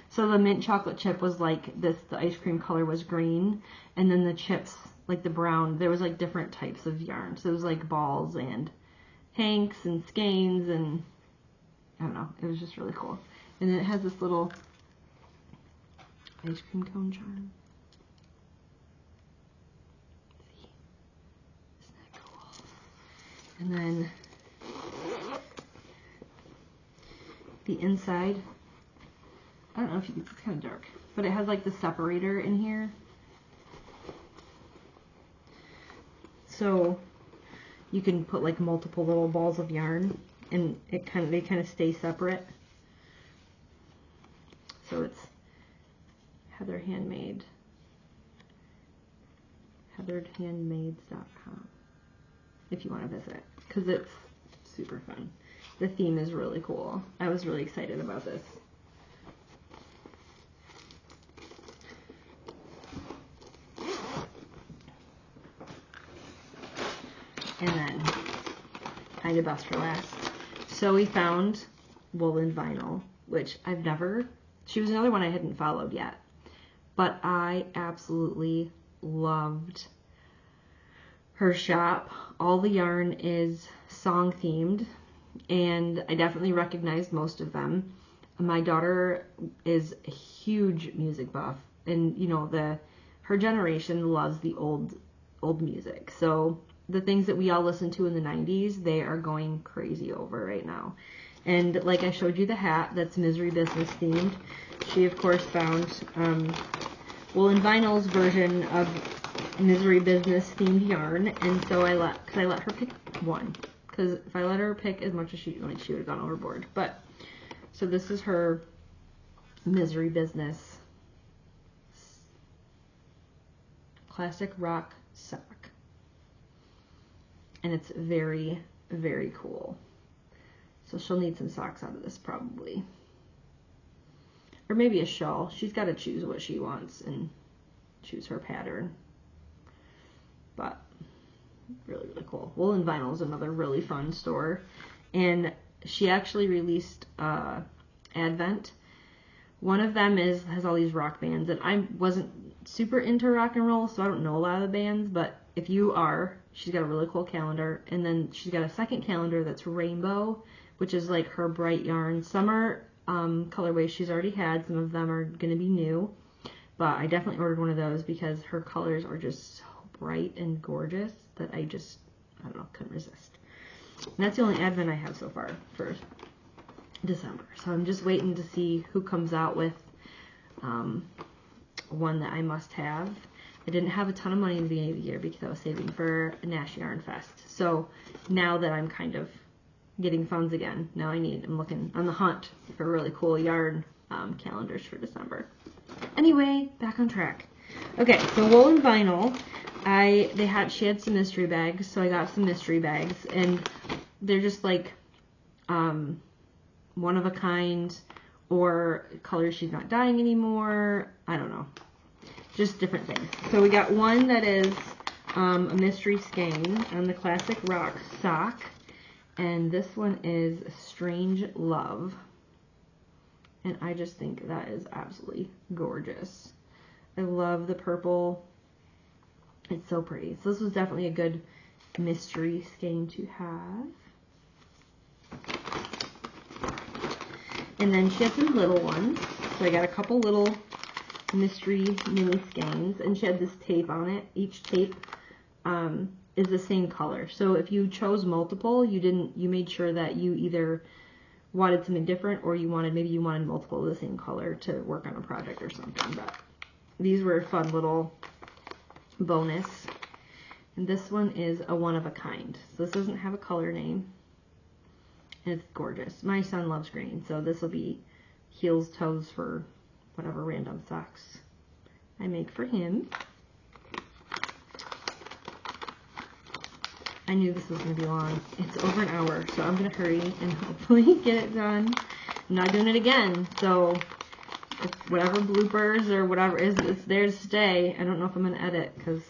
So the mint chocolate chip was like this, the ice cream color was green, and then the chips, like the brown, there was like different types of yarn. So it was like balls and hanks and skeins, and I don't know, it was just really cool. And then it has this little ice cream cone charm. See? Isn't that cool? And then the inside, I don't know if you can, it's kind of dark, but it has like the separator in here. So you can put like multiple little balls of yarn, and they kind of stay separate. So it's Heather Handmade, heatheredhandmades.com if you want to visit, because it's super fun. The theme is really cool. I was really excited about this. And then, kind of best for last. So we found Woolen Vinyl, which I've never, she was another one I hadn't followed yet. But I absolutely loved her shop. All the yarn is song themed, and I definitely recognized most of them. My daughter is a huge music buff, and you know, her generation loves the old music. So the things that we all listened to in the 90s, they are going crazy over right now. And like I showed you the hat that's Misery Business themed, she of course found Woolen Vinyl's version of Misery Business themed yarn, and so I let her pick one, because if I let her pick as much as she would have gone overboard. But so this is her Misery Business classic rock sock, and it's very, very cool. So she'll need some socks out of this probably, or maybe a shawl. She's got to choose what she wants and choose her pattern. But really, really cool. Woolen Vinyl is another really fun store, and she actually released Advent. One of them has all these rock bands, and I wasn't super into rock and roll, so I don't know a lot of the bands, but if you are, she's got a really cool calendar, and then she's got a second calendar that's rainbow, which is like her bright yarn. Some are colorways she's already had, some of them are going to be new, but I definitely ordered one of those because her colors are just so bright and gorgeous that I don't know, couldn't resist. And that's the only Advent I have so far for December. So I'm just waiting to see who comes out with one that I must have. I didn't have a ton of money in the beginning of the year because I was saving for Nash Yarn Fest. So now that I'm kind of getting funds again, I'm looking on the hunt for really cool yarn calendars for December. Anyway, back on track. Okay, so Woolen Vinyl, she had some mystery bags, so I got some mystery bags, and they're just like one of a kind, or colors she's not dyeing anymore, I don't know, just different things. So we got one that is a mystery skein on the classic rock sock, and this one is Strange Love, and I just think that is absolutely gorgeous. I love the purple. It's so pretty. So this was definitely a good mystery skein to have. And then she had some little ones. So I got a couple little mystery mini skeins, and she had this tape on it. Each tape is the same color. So if you chose multiple, you made sure that you either wanted something different, or maybe you wanted multiple of the same color to work on a project or something. But these were a fun little bonus. And this one is a one of a kind. So this doesn't have a color name. And it's gorgeous. My son loves green, so this will be heels, toes for whatever random socks I make for him. I knew this was going to be long. It's over an hour, so I'm going to hurry and hopefully get it done. I'm not doing it again, so it's whatever bloopers or whatever is, it's there to stay. I don't know if I'm going to edit, because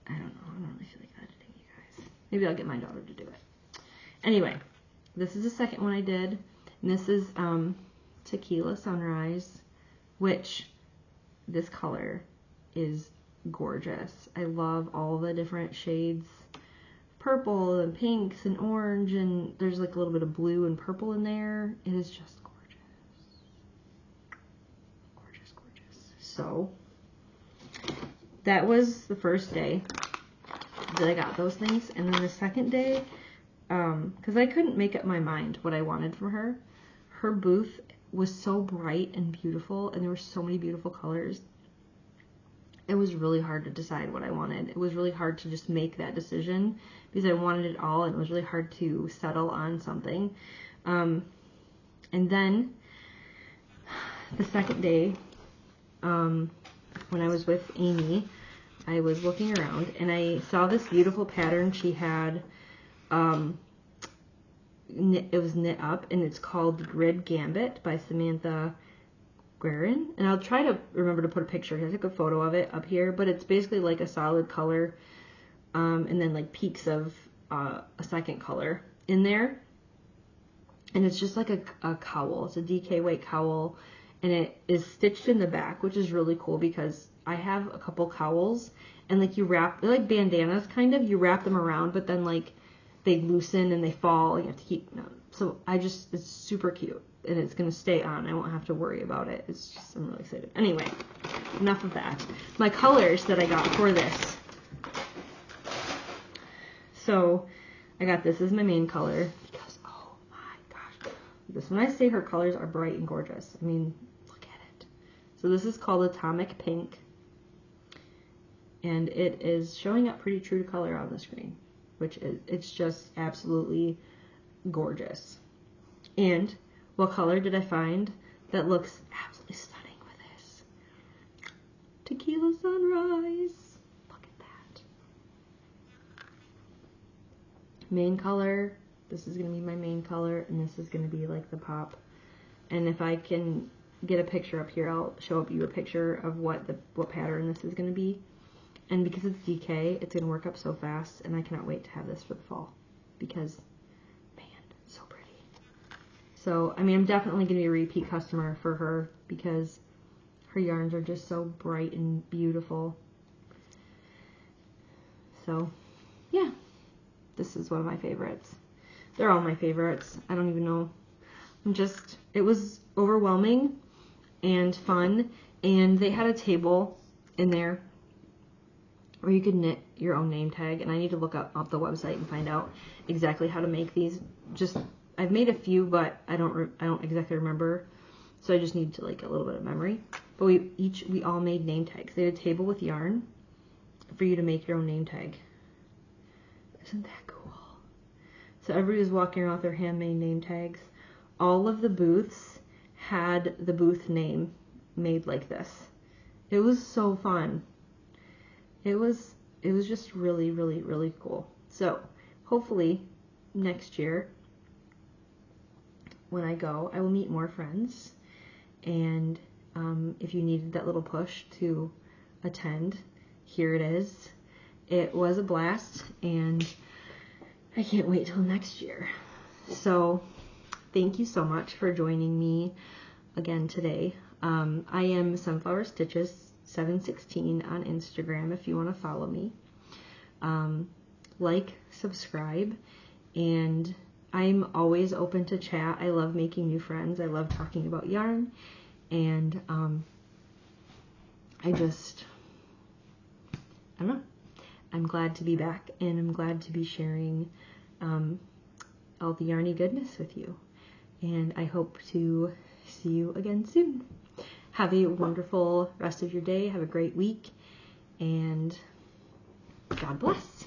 I don't know. I don't really feel like editing, you guys. Maybe I'll get my daughter to do it. Anyway, this is the second one I did, and this is Tequila Sunrise, which this color is gorgeous. I love all the different shades. Purple and pinks and orange, and there's like a little bit of blue and purple in there. It is just gorgeous. Gorgeous, gorgeous. So that was the first day that I got those things. And then the second day, because I couldn't make up my mind what I wanted from her. Her booth was so bright and beautiful, and there were so many beautiful colors. It was really hard to decide what I wanted. It was really hard to just make that decision because I wanted it all, and it was really hard to settle on something. And then the second day, when I was with Amy, I was looking around and I saw this beautiful pattern she had. It was knit up, and it's called Grid Gambit by Samantha Guerin, and I'll try to remember to put a picture. I took a photo of it up here, but it's basically like a solid color, and then like peaks of a second color in there, and it's just like a cowl. It's a DK weight cowl, and it is stitched in the back, which is really cool because I have a couple cowls, and like you wrap, they're like bandanas kind of. You wrap them around, but then like they loosen and they fall, and you have to keep them. So it's super cute. And it's going to stay on. I won't have to worry about it. It's just, I'm really excited. Anyway, enough of that. My colors that I got for this. So, I got this as my main color. Because, oh my gosh. This, when I say her colors are bright and gorgeous, I mean, look at it. So this is called Atomic Pink. And it is showing up pretty true to color on the screen. Which is, it's just absolutely gorgeous. And what color did I find that looks absolutely stunning with this? Tequila Sunrise. Look at that. Main color. This is going to be my main color, and this is going to be like the pop. And if I can get a picture up here, I'll show up you a picture of what pattern this is going to be. And because it's DK, it's going to work up so fast, and I cannot wait to have this for the fall. Because so, I mean, I'm definitely going to be a repeat customer for her because her yarns are just so bright and beautiful. So, yeah, this is one of my favorites. They're all my favorites. I don't even know. It was overwhelming and fun, and they had a table in there where you could knit your own name tag, and I need to look up the website and find out exactly how to make these. I've made a few, but I don't exactly remember, so I just need to like a little bit of memory. But we all made name tags. They had a table with yarn for you to make your own name tag. Isn't that cool? So everybody was walking around with their handmade name tags. All of the booths had the booth name made like this. It was so fun. It was just really, really, really cool. So hopefully next year, when I go, I will meet more friends, and if you needed that little push to attend, here it is. It was a blast, and I can't wait till next year. So thank you so much for joining me again today. I am Sunflower Stitches 716 on Instagram if you want to follow me. Like, subscribe, and I'm always open to chat. I love making new friends. I love talking about yarn, and I don't know. I'm glad to be back, and I'm glad to be sharing all the yarny goodness with you, and I hope to see you again soon. Have a wonderful rest of your day. Have a great week, and God bless.